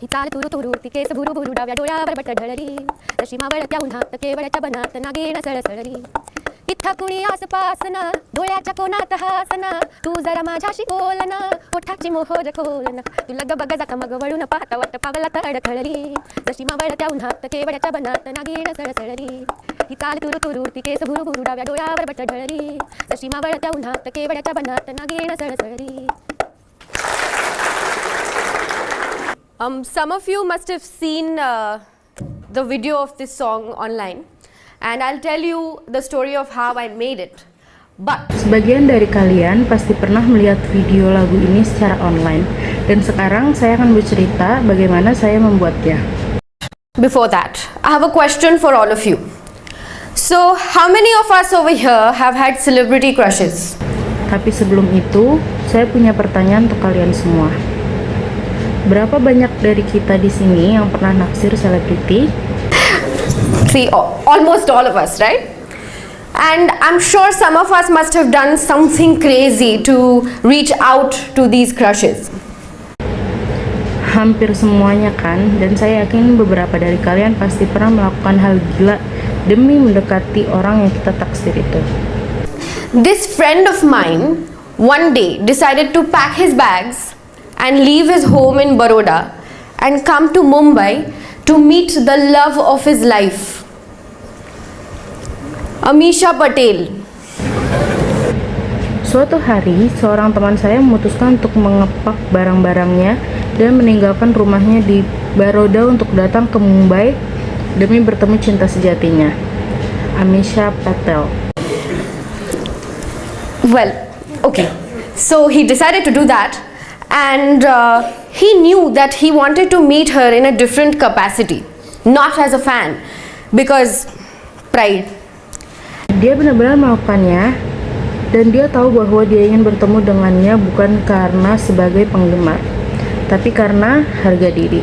ही चाल तुरु तुरु ती केस भुरू भुरू डाव्या डोळ्यावर बट ढळली तशी मावळत्या उन्हात केवळच्या बनात नागीण सळसळली इथं कुणी आसपास ना डोळ्याच्या कोणात हासना तू जरा माझ्याशी बोल ना ओठाची मोहर खोल ना तू लग बग जाता मग वळून पाहता वाट पावलात अडखळली जशी मावळत्या उन्हात केवळच्या बनात नागीण सळसळली ही चाल तुरु तुरु ती केस भुरू भुरू डाव्या डोळ्यावर बट ढळली तशी मावळत्या उन्हात केवळच्या बनात नागीण सळसळली. Some of you must have seen the video of this song online, and I'll tell you the story of how I made it. But sebagian dari kalian pasti pernah melihat video lagu ini secara online, dan sekarang saya akan bercerita bagaimana saya membuatnya. Before that, I have a question for all of you. So, how many of us over here have had celebrity crushes? Tapi sebelum itu, saya punya pertanyaan untuk kalian semua. Berapa banyak dari kita di sini yang pernah naksir selebriti? See, almost all of us, right? And I'm sure some of us must have done something crazy to reach out to these crushes. Hampir semuanya kan, dan saya yakin beberapa dari kalian pasti pernah melakukan hal gila demi mendekati orang yang kita taksir itu. This friend of mine one day decided to pack his bags and leave his home in Baroda and come to Mumbai to meet the love of his life, Amisha Patel. Suatu hari, seorang teman saya memutuskan untuk mengepak barang-barangnya dan meninggalkan rumahnya di Baroda untuk datang ke Mumbai demi bertemu cinta sejatinya, Amisha Patel. Well, okay. So he decided to do that, and he knew that he wanted to meet her in a different capacity, not as a fan, because pride. Dia benar-benar melakukannya, dan dia tahu bahwa dia ingin bertemu dengannya bukan karena sebagai penggemar, tapi karena harga diri.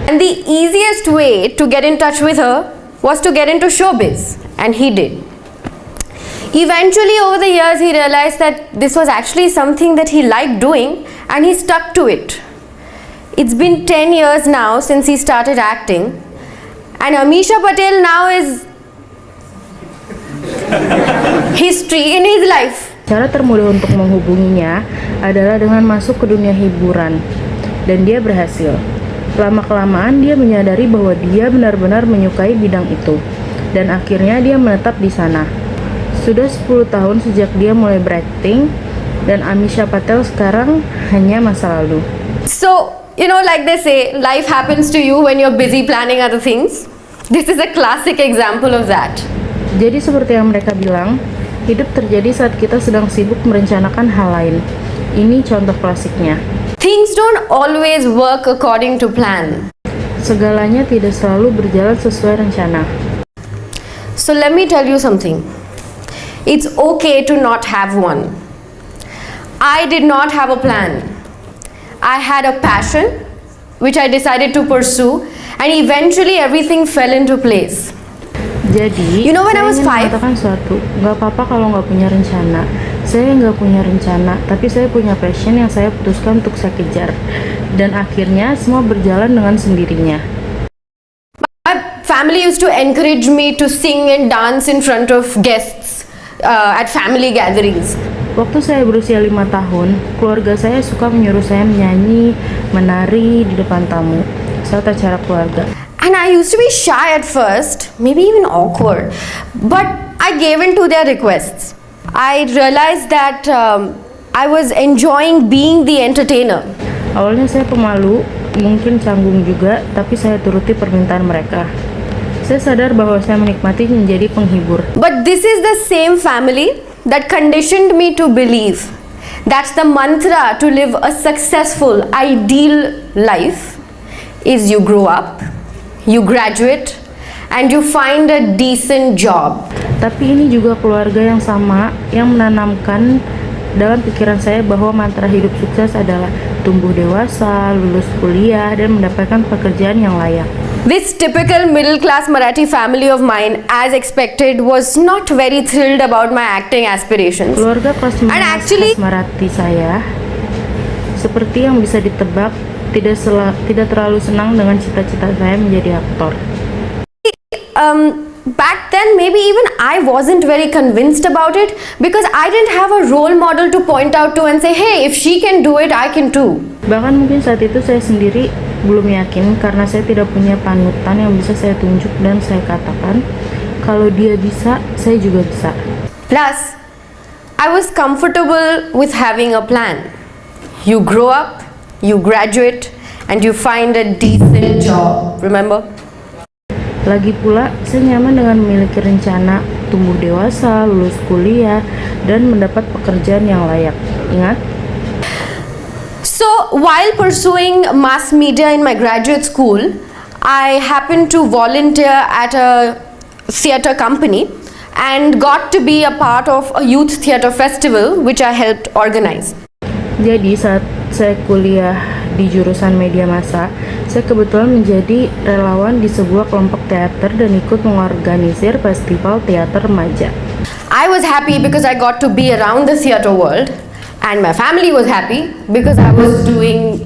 And the easiest way to get in touch with her was to get into showbiz, and he did. Eventually, over the years, he realized that this was actually something that he liked doing, and he stuck to it. It's been 10 years now since he started acting, and Amisha Patel now is history in his life. Cara termudah untuk menghubunginya adalah dengan masuk ke dunia hiburan, dan dia berhasil. Lama-kelamaan dia menyadari bahwa dia benar-benar menyukai bidang itu, dan akhirnya dia menetap di sana. Sudah 10 tahun sejak dia mulai berakting, dan Amisha Patel sekarang hanya masa lalu. So, like they say, life happens to you when you're busy planning other things. This is a classic example of that. Jadi seperti yang mereka bilang, hidup terjadi saat kita sedang sibuk merencanakan hal lain. Ini contoh klasiknya. Things don't always work according to plan. Segalanya tidak selalu berjalan sesuai rencana. So let me tell you something. It's okay to not have one. I did not have a plan. I had a passion which I decided to pursue, and eventually everything fell into place. Jadi, when I was 5, mengatakan suatu, nggak apa-apa kalau nggak punya rencana. Saya nggak punya rencana, tapi saya punya passion yang saya putuskan untuk saya kejar. Dan akhirnya semua berjalan dengan sendirinya. My family used to encourage me to sing and dance in front of guests at family gatherings. Waktu saya berusia 5 tahun, keluarga saya suka menyuruh saya menyanyi, menari di depan tamu saat acara keluarga. And I used to be shy at first, maybe even awkward, but I gave in to their requests. I realized that I was enjoying being the entertainer. Awalnya saya pemalu, mungkin canggung juga, tapi saya turuti permintaan mereka. Saya sadar bahwa saya menikmati menjadi penghibur. But this is the same family that conditioned me to believe that the mantra to live a successful, ideal life is you grow up, you graduate, and you find a decent job. Tapi ini juga keluarga yang sama yang menanamkan dalam pikiran saya bahwa mantra hidup sukses adalah tumbuh dewasa, lulus kuliah, dan mendapatkan pekerjaan yang layak. This typical middle-class Marathi family of mine, as expected, was not very thrilled about my acting aspirations. Keluarga kelas menengah khas Marathi saya, seperti yang bisa ditebak, tidak terlalu senang dengan cita-cita saya menjadi aktor. Back then maybe even I wasn't very convinced about it because I didn't have a role model to point out to and say, hey, if she can do it, I can too. Bahkan mungkin saat itu saya sendiri belum yakin karena saya tidak punya panutan yang bisa saya tunjuk dan saya katakan, kalau dia bisa, saya juga bisa. Plus, I was comfortable with having a plan. You grow up, you graduate, and you find a decent job, remember? Lagi pula, saya nyaman dengan memiliki rencana, tumbuh dewasa, lulus kuliah, dan mendapat pekerjaan yang layak. Ingat? So, while pursuing mass media in my graduate school, I happened to volunteer at a theatre company and got to be a part of a youth theatre festival which I helped organize. Jadi saat saya kuliah di jurusan media massa, saya kebetulan menjadi relawan di sebuah kelompok teater dan ikut mengorganisir festival teater remaja. I was happy because I got to be around the theatre world, and my family was happy because I was doing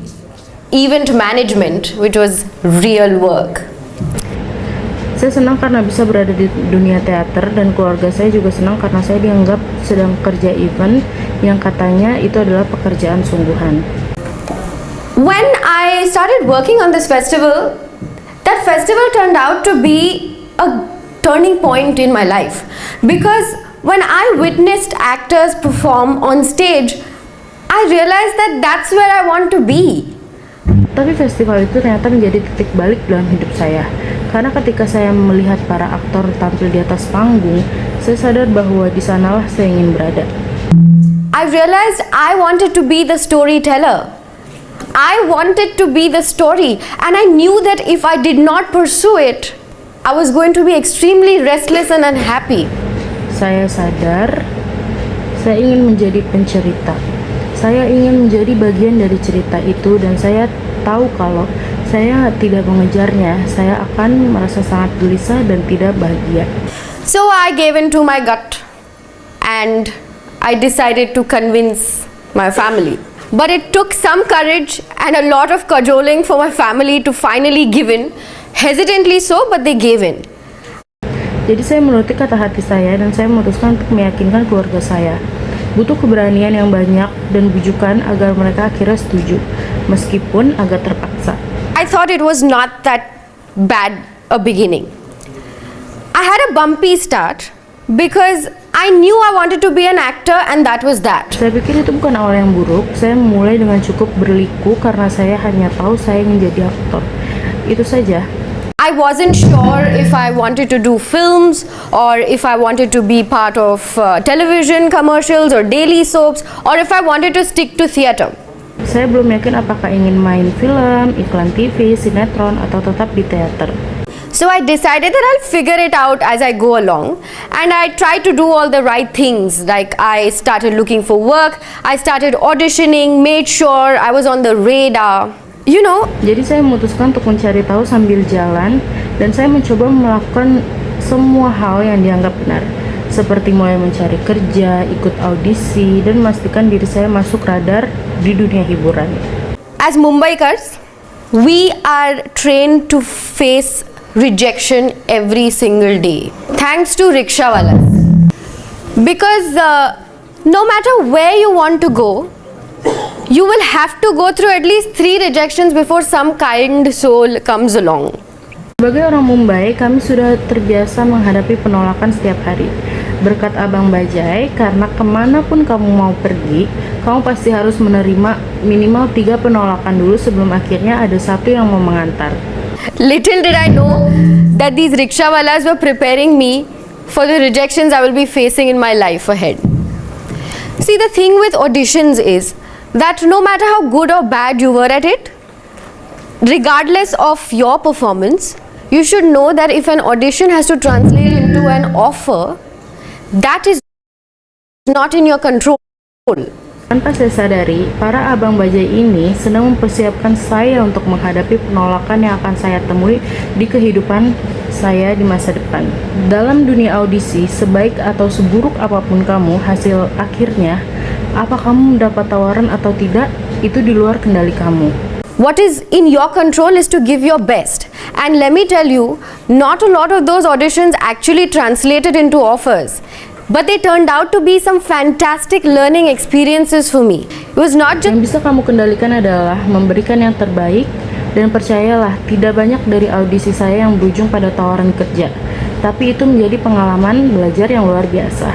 event management, which was real work. Saya senang karena bisa berada di dunia teater, dan keluarga saya juga senang karena saya dianggap sedang kerja event yang katanya itu adalah pekerjaan sungguhan. When I started working on this festival, that festival turned out to be a turning point in my life, because when I witnessed actors perform on stage, I realized that that's where I want to be. Tapi festival itu ternyata menjadi titik balik dalam hidup saya. Karena ketika saya melihat para aktor tampil di atas panggung, saya sadar bahwa di sanalah saya ingin berada. I realized I wanted to be the storyteller. I wanted to be the story, and I knew that if I did not pursue it, I was going to be extremely restless and unhappy. Saya sadar saya ingin menjadi pencerita. Saya ingin menjadi bagian dari cerita itu, dan saya tahu kalau saya tidak mengejarnya, saya akan merasa sangat gelisah dan tidak bahagia. So I gave in to my gut and I decided to convince my family. But it took some courage and a lot of cajoling for my family to finally give in. Hesitantly so, but they gave in. Jadi saya menuruti kata hati saya dan saya memutuskan untuk meyakinkan keluarga saya. Butuh keberanian yang banyak dan bujukan agar mereka akhirnya setuju, meskipun agak terpaksa. I thought it was not that bad a beginning. I had a bumpy start because I knew I wanted to be an actor, and that was that. Saya pikir itu bukan awal yang buruk. Saya memulai dengan cukup berliku karena saya hanya tahu saya ingin jadi aktor. Itu saja. I wasn't sure if I wanted to do films or if I wanted to be part of television commercials or daily soaps, or if I wanted to stick to theatre. Saya belum yakin apakah ingin main film, iklan TV, sinetron, atau tetap di teater. So I decided that I'll figure it out as I go along, and I tried to do all the right things. Like I started looking for work, I started auditioning, made sure I was on the radar. You know. Jadi saya memutuskan untuk mencari tahu sambil jalan, dan saya mencoba melakukan semua hal yang dianggap benar. Seperti mulai mencari kerja, ikut audisi, dan memastikan diri saya masuk radar di dunia hiburan. As Mumbaikars, we are trained to face rejection every single day. Thanks to rickshawalas. Because no matter where you want to go, you will have to go through at least 3 rejections before some kind soul comes along. Sebagai orang Mumbai, kami sudah terbiasa menghadapi penolakan setiap hari. Berkat Abang Bajai, karena kemanapun kamu mau pergi, kamu pasti harus menerima minimal 3 penolakan dulu sebelum akhirnya ada satu yang mau mengantar. Little did I know that these rickshawalas were preparing me for the rejections I will be facing in my life ahead. See, the thing with auditions is that no matter how good or bad you were at it, regardless of your performance, you should know that if an audition has to translate into an offer, that is not in your control. Tanpa saya sadari, para abang bajai ini sedang mempersiapkan saya untuk menghadapi penolakan yang akan saya temui di kehidupan saya di masa depan. Dalam dunia audisi, sebaik atau seburuk apapun kamu, hasil akhirnya, apa kamu mendapat tawaran atau tidak, itu di luar kendali kamu. What is in your control is to give your best. And let me tell you, not a lot of those auditions actually translated into offers. But they turned out to be some fantastic learning experiences for me. It was not just... Yang bisa kamu kendalikan adalah memberikan yang terbaik, dan percayalah, tidak banyak dari audisi saya yang berujung pada tawaran kerja. Tapi itu menjadi pengalaman belajar yang luar biasa.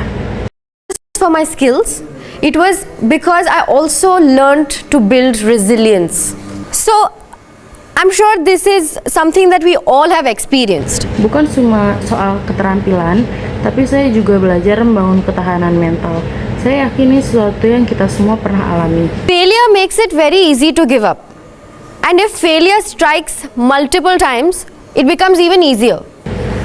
for my skills, it was because I also learned to build resilience. So I'm sure this is something that we all have experienced. Bukan cuma soal keterampilan, tapi saya juga belajar membangun ketahanan mental. Saya yakin ini sesuatu yang kita semua pernah alami. Failure makes it very easy to give up. And if failure strikes multiple times, it becomes even easier.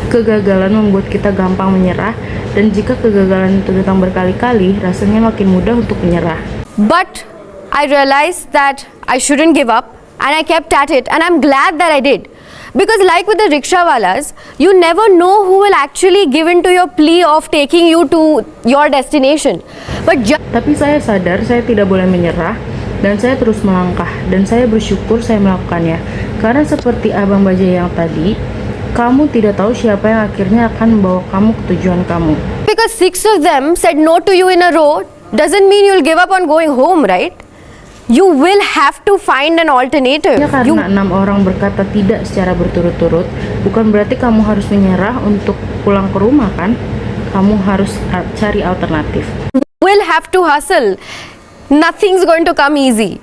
Kegagalan membuat kita gampang menyerah, dan jika kegagalan itu datang berkali-kali, rasanya makin mudah untuk menyerah. But I realized that I shouldn't give up, and I kept at it, and I'm glad that I did. Because like with the rickshawalas, you never know who will actually give in to your plea of taking you to your destination. But Tapi saya sadar saya tidak boleh menyerah, dan saya terus melangkah, dan saya bersyukur saya melakukannya. Karena seperti Abang Bajai yang tadi, kamu tidak tahu siapa yang akhirnya akan membawa kamu ke tujuan kamu. because 6 of them said no to you in a row, doesn't mean you'll give up on going home, right? You will have to find an alternative. Ya, karena 6 orang berkata tidak secara berturut-turut, bukan berarti kamu harus menyerah untuk pulang ke rumah kan? Kamu harus cari alternatif. Will have to hustle. Nothing's going to come easy.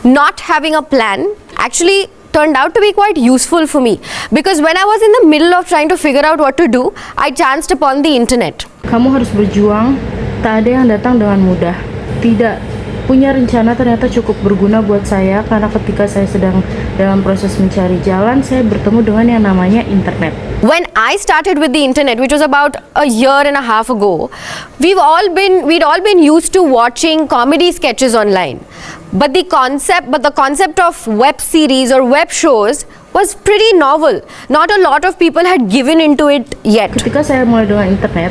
Not having a plan actually turned out to be quite useful for me, because when I was in the middle of trying to figure out what to do, I chanced upon the internet. Kamu harus berjuang, tak ada yang datang dengan mudah. Tidak. Punya rencana ternyata cukup berguna buat saya, karena ketika saya sedang dalam proses mencari jalan, saya bertemu dengan yang namanya internet. When I started with the internet, which was about a year and a half ago, we'd all been used to watching comedy sketches online. But the concept of web series or web shows was pretty novel. Not a lot of people had given into it yet. Ketika saya mulai dengan internet,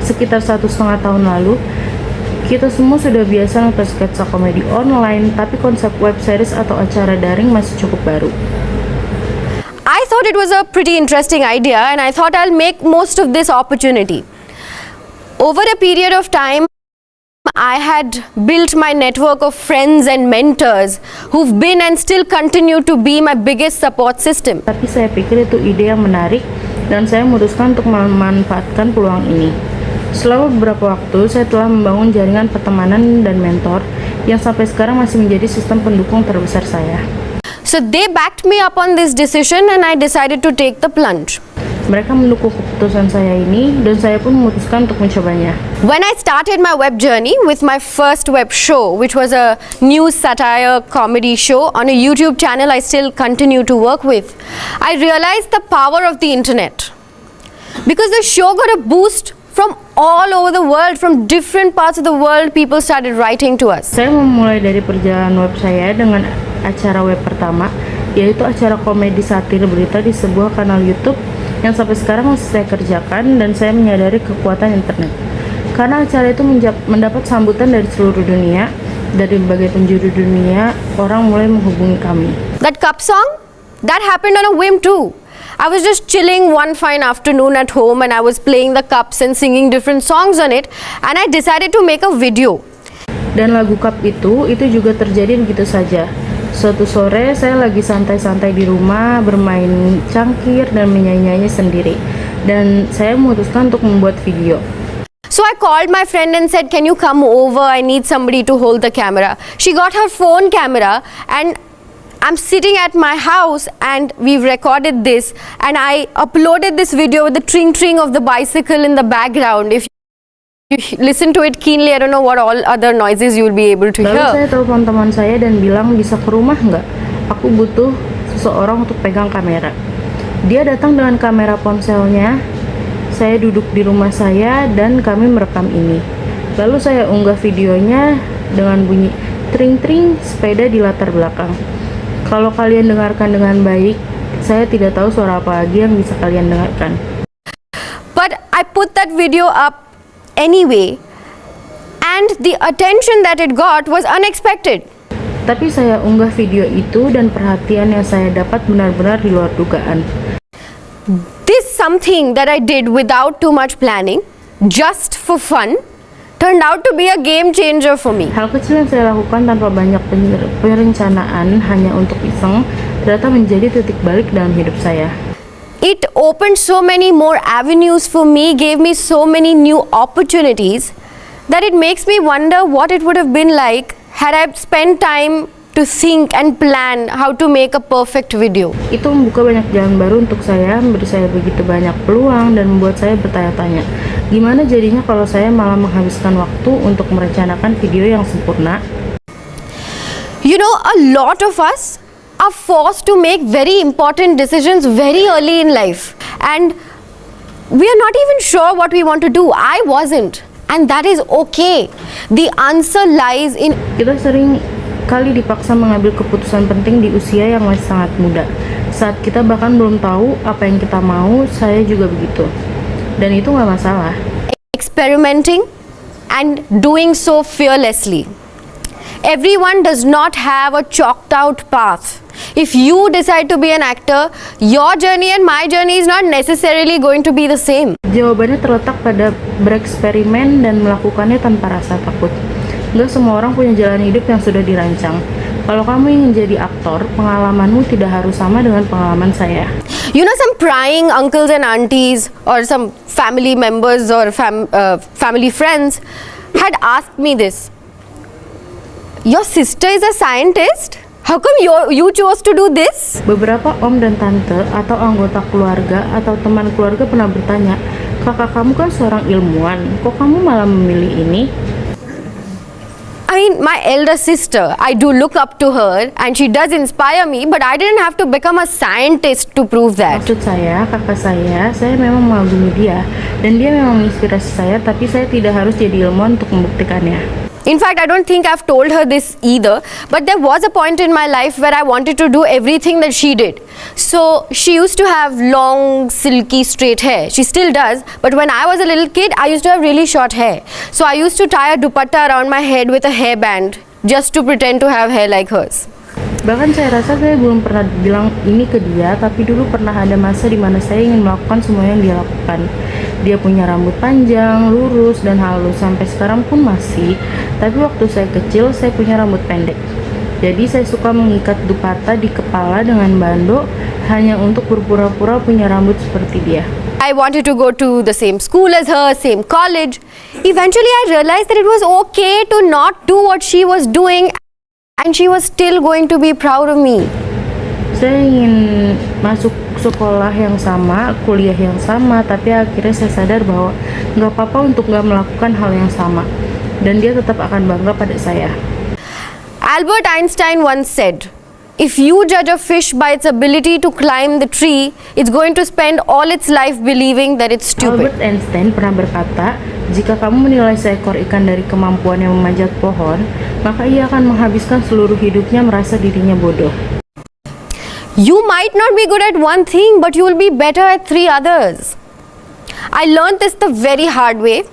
sekitar 1,5 tahun lalu, kita semua sudah biasa nonton sketsa komedi online, tapi konsep web series atau acara daring masih cukup baru. I thought it was a pretty interesting idea, and I thought I'll make most of this opportunity. Over a period of time, I had built my network of friends and mentors who've been and still continue to be my biggest support system. Tapi saya pikir itu ide yang menarik, dan saya memutuskan untuk memanfaatkan peluang ini. Selama beberapa waktu, saya telah membangun jaringan pertemanan dan mentor yang sampai sekarang masih menjadi sistem pendukung terbesar saya. So they backed me up on this decision, and I decided to take the plunge. Mereka mendukung keputusan saya ini, dan saya pun memutuskan untuk mencobanya. When I started my web journey with my first web show, which was a news satire comedy show on a YouTube channel I still continue to work with, I realized the power of the internet. Because the show got a boost from all over the world, from different parts of the world, people started writing to us. Saya memulai dari perjalanan web saya dengan acara web pertama, yaitu acara komedi satir berita di sebuah kanal YouTube yang sampai sekarang masih saya kerjakan, dan saya menyadari kekuatan internet. Karena acara itu mendapat sambutan dari seluruh dunia, dari berbagai penjuru dunia, orang mulai menghubungi kami. That cup song, that happened on a whim too. I was just chilling one fine afternoon at home, and I was playing the cups and singing different songs on it, and I decided to make a video. Dan lagu cup itu juga terjadi begitu saja. Suatu sore saya lagi santai-santai di rumah, bermain cangkir dan menyanyi-nyanyi sendiri, dan saya memutuskan untuk membuat video. So I called my friend and said, "Can you come over? I need somebody to hold the camera." She got her phone camera, and I'm sitting at my house, and we've recorded this, and I uploaded this video with the tring of the bicycle in the background. If you listen to it keenly, I don't know what all other noises you'll be able to Lalu hear. saya telepon teman saya dan bilang, bisa ke rumah nggak? Aku butuh seseorang untuk pegang kamera. Dia datang dengan kamera ponselnya. Saya duduk di rumah saya dan kami merekam ini. Lalu saya unggah videonya dengan bunyi tring-tring sepeda di latar belakang. Kalau kalian dengarkan dengan baik, saya tidak tahu suara apa lagi yang bisa kalian dengarkan. But I put that video up anyway, and the attention that it got was unexpected. Tapi saya unggah video itu dan perhatian yang saya dapat benar-benar di luar dugaan. This something that I did without too much planning, just for fun, turned out to be a game changer for me. Hal kecil yang saya lakukan tanpa banyak perencanaan hanya untuk iseng ternyata menjadi titik balik dalam hidup saya. It opened so many more avenues for me, gave me so many new opportunities that it makes me wonder what it would have been like had I spent time to think and plan how to make a perfect video. Itu membuka banyak jalan baru untuk saya, memberi saya begitu banyak peluang dan membuat saya bertanya-tanya, gimana jadinya kalau saya malah menghabiskan waktu untuk merencanakan video yang sempurna? You know, a lot of us are forced to make very important decisions very early in life, and we are not even sure what we want to do. I wasn't, and that is okay. The answer lies in... Kita sering kali dipaksa mengambil keputusan penting di usia yang masih sangat muda. Saat kita bahkan belum tahu apa yang kita mau, saya juga begitu. Dan itu nggak masalah. Experimenting and doing so fearlessly. Everyone does not have a chalked out path. If you decide to be an actor, your journey and my journey is not necessarily going to be the same. Jawabannya terletak pada bereksperimen dan melakukannya tanpa rasa takut. Nggak semua orang punya jalan hidup yang sudah dirancang. Kalau kamu ingin jadi aktor, pengalamanmu tidak harus sama dengan pengalaman saya. You know, some prying uncles and aunties or some family members or family friends had asked me this. Your sister is a scientist? How come you chose to do this? Beberapa om dan tante atau anggota keluarga atau teman keluarga pernah bertanya, kakak kamu kan seorang ilmuwan, kok kamu malah memilih ini? I mean, my elder sister, I do look up to her and she does inspire me, but I didn't have to become a scientist to prove that. Maksud saya, kakak saya memang mengagumi dia dan dia memang menginspirasi saya, tapi saya tidak harus jadi ilmuwan untuk membuktikannya. In fact, I don't think I've told her this either, but there was a point in my life where I wanted to do everything that she did. So she used to have long, silky, straight hair. She still does, but when I was a little kid, I used to have really short hair. So I used to tie a dupatta around my head with a hairband just to pretend to have hair like hers. Bahkan saya rasa saya belum pernah bilang ini ke dia, tapi dulu pernah ada masa di mana saya ingin melakukan semua yang dia lakukan. Dia punya rambut panjang, lurus, dan halus, sampai sekarang pun masih. Tapi waktu saya kecil, saya punya rambut pendek. Jadi saya suka mengikat dupatta di kepala dengan bando hanya untuk berpura-pura punya rambut seperti dia. I wanted to go to the same school as her, same college. Eventually I realized that it was okay to not do what she was doing and she was still going to be proud of me. Saya ingin masuk sekolah yang sama, kuliah yang sama, tapi akhirnya saya sadar bahwa nggak apa-apa untuk nggak melakukan hal yang sama. Dan dia tetap akan bangga pada saya. Albert Einstein once said, if you judge a fish by its ability to climb the tree, it's going to spend all its life believing that it's stupid. Albert Einstein pernah berkata, jika kamu menilai seekor ikan dari kemampuannya memanjat pohon, maka ia akan menghabiskan seluruh hidupnya merasa dirinya bodoh. You might not be good at one thing, but you will be better at 3 others. I learned this the very hard way,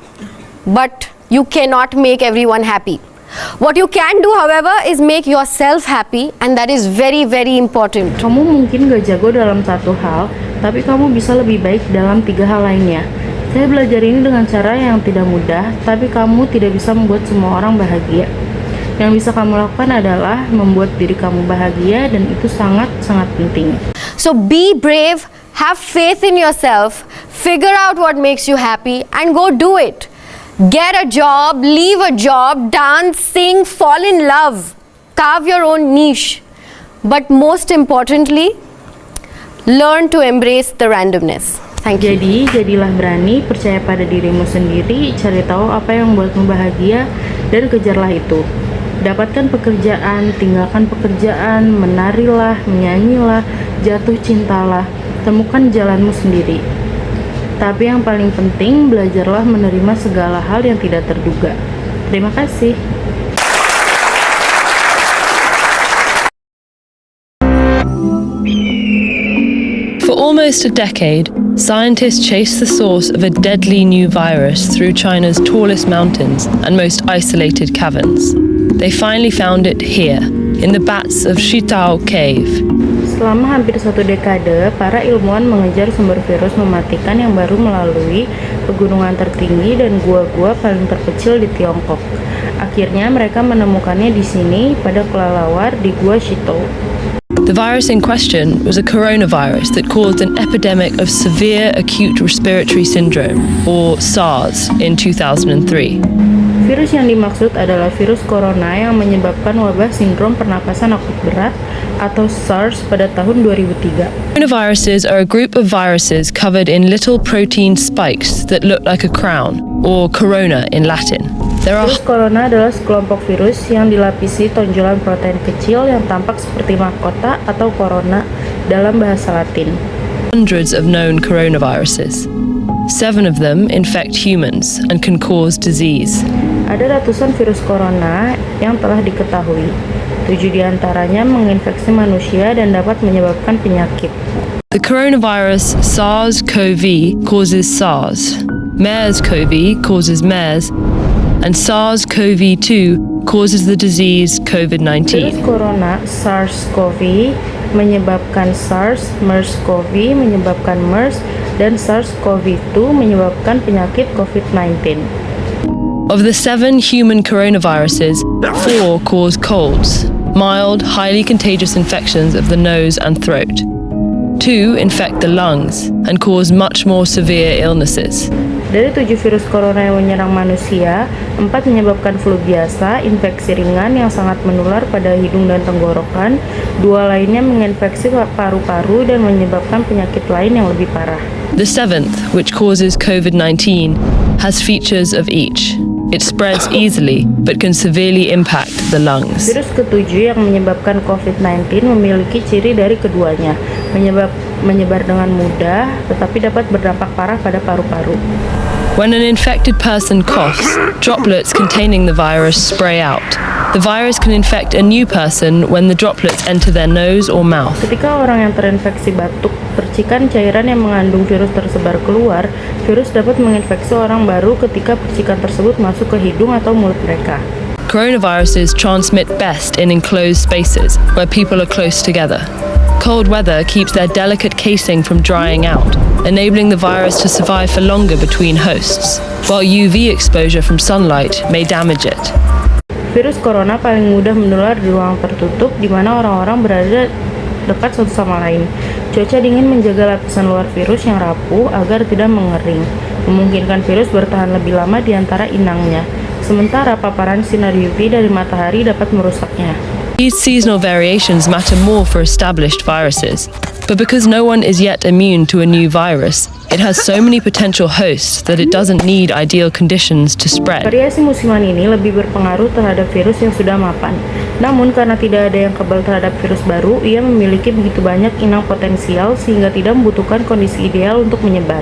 but you cannot make everyone happy. What you can do, however, is make yourself happy, and that is very, very important. Kamu mungkin gak jago dalam satu hal, tapi kamu bisa lebih baik dalam 3 hal lainnya. Saya belajar ini dengan cara yang tidak mudah, tapi kamu tidak bisa membuat semua orang bahagia. Yang bisa kamu lakukan adalah membuat diri kamu bahagia, dan itu sangat-sangat penting. So be brave, have faith in yourself, figure out what makes you happy, and go do it. Get a job, leave a job, dance, sing, fall in love, carve your own niche. But most importantly, learn to embrace the randomness. Thank you. Jadi, jadilah berani, percaya pada dirimu sendiri, cari tahu apa yang membuatmu bahagia, dan kejarlah itu. Dapatkan pekerjaan, tinggalkan pekerjaan, menarilah, menyanyilah, jatuh cintalah, temukan jalanmu sendiri. Tapi yang paling penting, belajarlah menerima segala hal yang tidak terduga. Terima kasih. For almost a decade, scientists chased the source of a deadly new virus through China's tallest mountains and most isolated caverns. They finally found it here, in the bats of Shitao Cave. Selama hampir 1 dekade, para ilmuwan mengejar sumber virus mematikan yang baru melalui pegunungan tertinggi dan gua-gua paling terkecil di Tiongkok. Akhirnya mereka menemukannya di sini pada kelelawar di Gua Shitao. The virus in question was a coronavirus that caused an epidemic of severe acute respiratory syndrome, or SARS, in 2003. Virus yang dimaksud adalah virus corona yang menyebabkan wabah sindrom pernapasan akut berat atau SARS pada tahun 2003. Coronaviruses are a group of viruses covered in little protein spikes that look like a crown, or corona in Latin. There are Virus corona adalah sekelompok virus yang dilapisi tonjolan protein kecil yang tampak seperti mahkota atau corona dalam bahasa Latin. hundreds of known coronaviruses. 7 of them infect humans and can cause disease. Ada ratusan virus corona yang telah diketahui. 7 diantaranya menginfeksi manusia dan dapat menyebabkan penyakit. The coronavirus SARS-CoV causes SARS, MERS-CoV causes MERS, and SARS-CoV-2 causes the disease Virus COVID-19. corona SARS-CoV menyebabkan SARS, MERS-CoV menyebabkan MERS, dan SARS-CoV-2 menyebabkan penyakit COVID-19. Of the 7 human coronaviruses, 4 cause colds, mild, highly contagious infections of the nose and throat. 2 infect the lungs and cause much more severe illnesses. Dari 7 virus corona yang menyerang manusia, 4 menyebabkan flu biasa, infeksi ringan yang sangat menular pada hidung dan tenggorokan, 2 lainnya menginfeksi paru-paru dan menyebabkan penyakit lain yang lebih parah. The 7th, which causes COVID-19, has features of each. It spreads easily, but can severely impact the lungs. Virus ke-7 yang menyebabkan COVID-19 memiliki ciri dari keduanya, menyebar dengan mudah, tetapi dapat berdampak parah pada paru-paru. When an infected person coughs, droplets containing the virus spray out. The virus can infect a new person when the droplets enter their nose or mouth. Ketika orang yang terinfeksi batuk, percikan cairan yang mengandung virus tersebar keluar, virus dapat menginfeksi orang baru ketika percikan tersebut masuk ke hidung atau mulut mereka. Coronaviruses transmit best in enclosed spaces where people are close together. Cold weather keeps their delicate casing from drying out, enabling the virus to survive for longer between hosts, while UV exposure from sunlight may damage it. Virus corona paling mudah menular di ruang tertutup di mana orang-orang berada dekat satu sama lain. Cuaca dingin menjaga lapisan luar virus yang rapuh agar tidak mengering, memungkinkan virus bertahan lebih lama di antara inangnya. Sementara paparan sinar UV dari matahari dapat merusaknya. These seasonal variations matter more for established viruses, but because no one is yet immune to a new virus, it has so many potential hosts that it doesn't need ideal conditions to spread. Variasi musiman ini lebih berpengaruh terhadap virus yang sudah mapan. Namun karena tidak ada yang kebal terhadap virus baru, ia memiliki begitu banyak inang potensial sehingga tidak membutuhkan kondisi ideal untuk menyebar.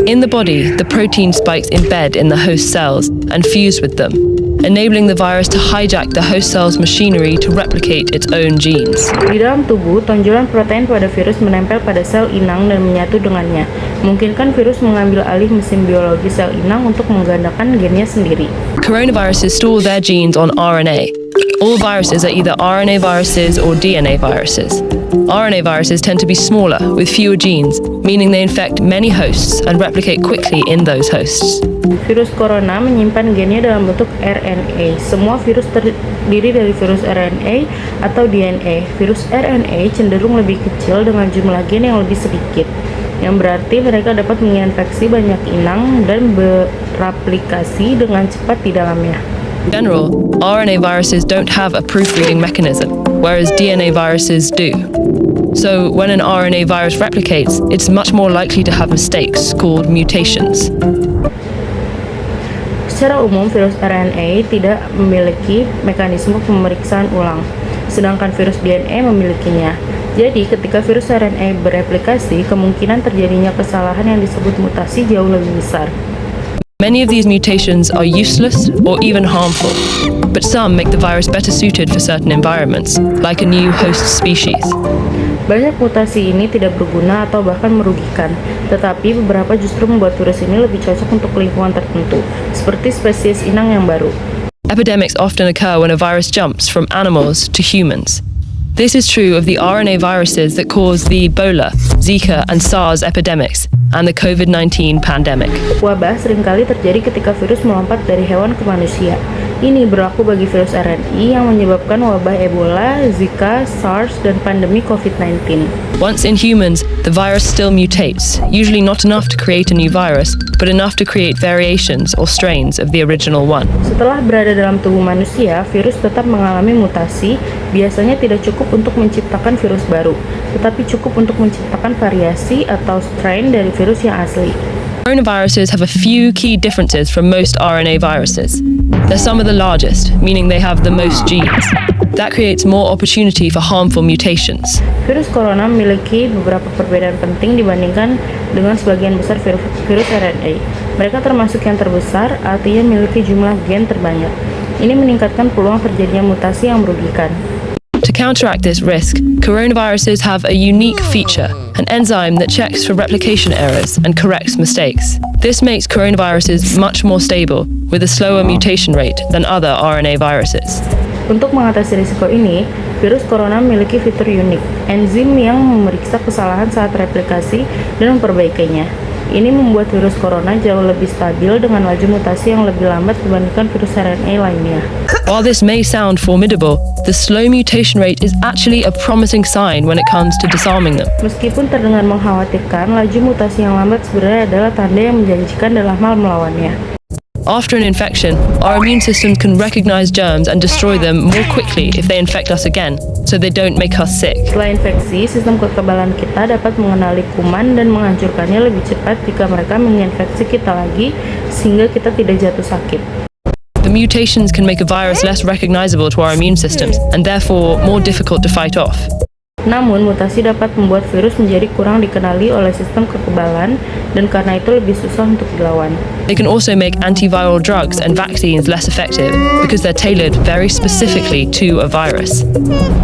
In the body, the protein spikes embed in the host cells and fuse with them, enabling the virus to hijack the host cell's machinery to replicate its own genes. Di dalam tubuh, tonjolan protein pada virus menempel pada sel inang dan menyatu dengannya, memungkinkan virus mengambil alih mesin biologi sel inang untuk menggandakan gennya sendiri. Coronaviruses store their genes on RNA. All viruses are either RNA viruses or DNA viruses. RNA viruses tend to be smaller, with fewer genes, meaning they infect many hosts and replicate quickly in those hosts. Virus corona menyimpan gennya dalam bentuk RNA. Semua virus terdiri dari virus RNA atau DNA. Virus RNA cenderung lebih kecil dengan jumlah gen yang lebih sedikit, yang berarti mereka dapat menginfeksi banyak inang dan beraplikasi dengan cepat di dalamnya. In general, RNA viruses don't have a proofreading mechanism, whereas DNA viruses do. So, when an RNA virus replicates, it's much more likely to have mistakes called mutations. Secara umum, virus RNA tidak memiliki mekanisme pemeriksaan ulang, sedangkan virus DNA memilikinya. Jadi, ketika virus RNA bereplikasi, kemungkinan terjadinya kesalahan yang disebut mutasi jauh lebih besar. Many of these mutations are useless or even harmful, but some make the virus better suited for certain environments, like a new host species. Banyak mutasi ini tidak berguna atau bahkan merugikan, tetapi beberapa justru membuat virus ini lebih cocok untuk lingkungan tertentu, seperti spesies inang yang baru. Epidemics often occur when a virus jumps from animals to humans. This is true of the RNA viruses that cause the Ebola, Zika, and SARS epidemics, and the COVID-19 pandemic. Wabah seringkali terjadi ketika virus melompat dari hewan ke manusia. Ini berlaku bagi virus RNA yang menyebabkan wabah Ebola, Zika, SARS, dan pandemi COVID-19. Once in humans, the virus still mutates, usually not enough to create a new virus, but enough to create variations or strains of the original one. Setelah berada dalam tubuh manusia, virus tetap mengalami mutasi, biasanya tidak cukup untuk menciptakan virus baru, tetapi cukup untuk menciptakan variasi atau strain dari virus yang asli. Coronaviruses have a few key differences from most RNA viruses. They're some of the largest, meaning they have the most genes. That creates more opportunity for harmful mutations. Virus corona memiliki beberapa perbedaan penting dibandingkan dengan sebagian besar virus RNA. Mereka termasuk yang terbesar, artinya memiliki jumlah gen terbanyak. Ini meningkatkan peluang terjadinya mutasi yang merugikan. To counteract this risk, coronaviruses have a unique feature, an enzyme that checks for replication errors and corrects mistakes. This makes coronaviruses much more stable, with a slower mutation rate than other RNA viruses. Untuk mengatasi risiko ini, virus corona memiliki fitur unik, enzim yang memeriksa kesalahan saat replikasi dan memperbaikinya. Ini membuat virus corona jauh lebih stabil dengan laju mutasi yang lebih lambat dibandingkan virus RNA lainnya. While this may sound formidable, the slow mutation rate is actually a promising sign when it comes to disarming them. Meskipun terdengar mengkhawatirkan, laju mutasi yang lambat sebenarnya adalah tanda yang menjanjikan dalam hal melawannya. After an infection, our immune system can recognize germs and destroy them more quickly if they infect us again, so they don't make us sick. Setelah infeksi, sistem kekebalan kita dapat mengenali kuman dan menghancurkannya lebih cepat jika mereka menginfeksi kita lagi, sehingga kita tidak jatuh sakit. The mutations can make a virus less recognizable to our immune systems, and therefore more difficult to fight off. Namun, mutasi dapat membuat virus menjadi kurang dikenali oleh sistem kekebalan dan karena itu lebih susah untuk dilawan. They can also make antiviral drugs and vaccines less effective because they're tailored very specifically to a virus.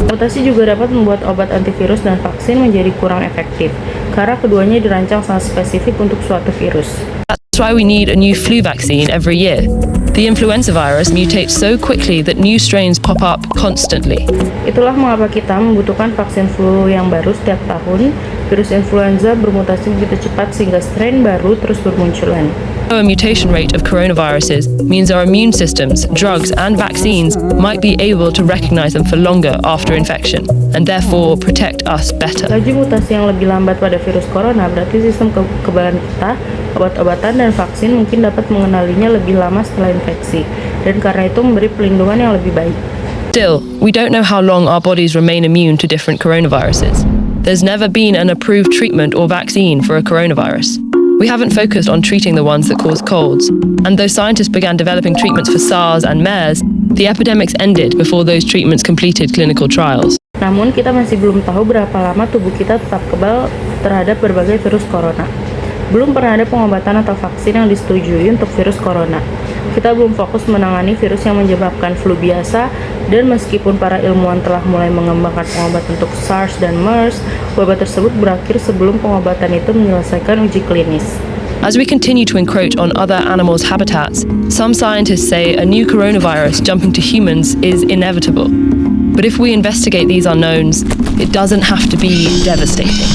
Mutasi juga dapat membuat obat antivirus dan vaksin menjadi kurang efektif karena keduanya dirancang sangat spesifik untuk suatu virus. That's why we need a new flu vaccine every year. The influenza virus mutates so quickly that new strains pop up constantly. Itulah mengapa kita membutuhkan vaksin flu yang baru setiap tahun. Virus influenza bermutasi begitu cepat sehingga strain baru terus bermunculan. A mutation rate of coronaviruses means our immune systems, drugs, and vaccines might be able to recognize them for longer after infection, and therefore protect us better. Laju mutasi yang lebih lambat pada virus corona berarti sistem kekebalan kita, obat-obatan, dan vaksin mungkin dapat mengenalinya lebih lama setelah infeksi, dan karena itu memberi pelindungan yang lebih baik. Still, we don't know how long our bodies remain immune to different coronaviruses. There's never been an approved treatment or vaccine for a coronavirus. We haven't focused on treating the ones that cause colds, and though scientists began developing treatments for SARS and MERS, the epidemics ended before those treatments completed clinical trials. Namun, kita masih belum tahu berapa lama tubuh kita tetap kebal terhadap berbagai virus corona. Belum pernah ada pengobatan atau vaksin yang disetujui untuk virus corona. Kita belum fokus menangani virus yang menyebabkan flu biasa, dan meskipun para ilmuwan telah mulai mengembangkan pengobatan untuk SARS dan MERS, wabah tersebut berakhir sebelum pengobatan itu menyelesaikan uji klinis. As we continue to encroach on other animals' habitats, some scientists say a new coronavirus jumping to humans is inevitable. But if we investigate these unknowns, it doesn't have to be devastating.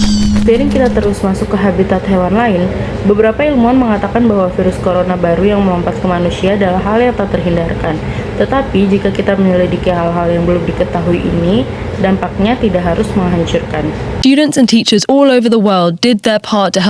Seiring kita terus masuk ke habitat hewan lain, beberapa ilmuwan mengatakan bahwa virus corona baru yang melompat ke manusia adalah hal yang tak terhindarkan. Tetapi jika kita menyelidiki hal-hal yang belum diketahui ini, dampaknya tidak harus menghancurkan. Students and teachers all over the world did their part to help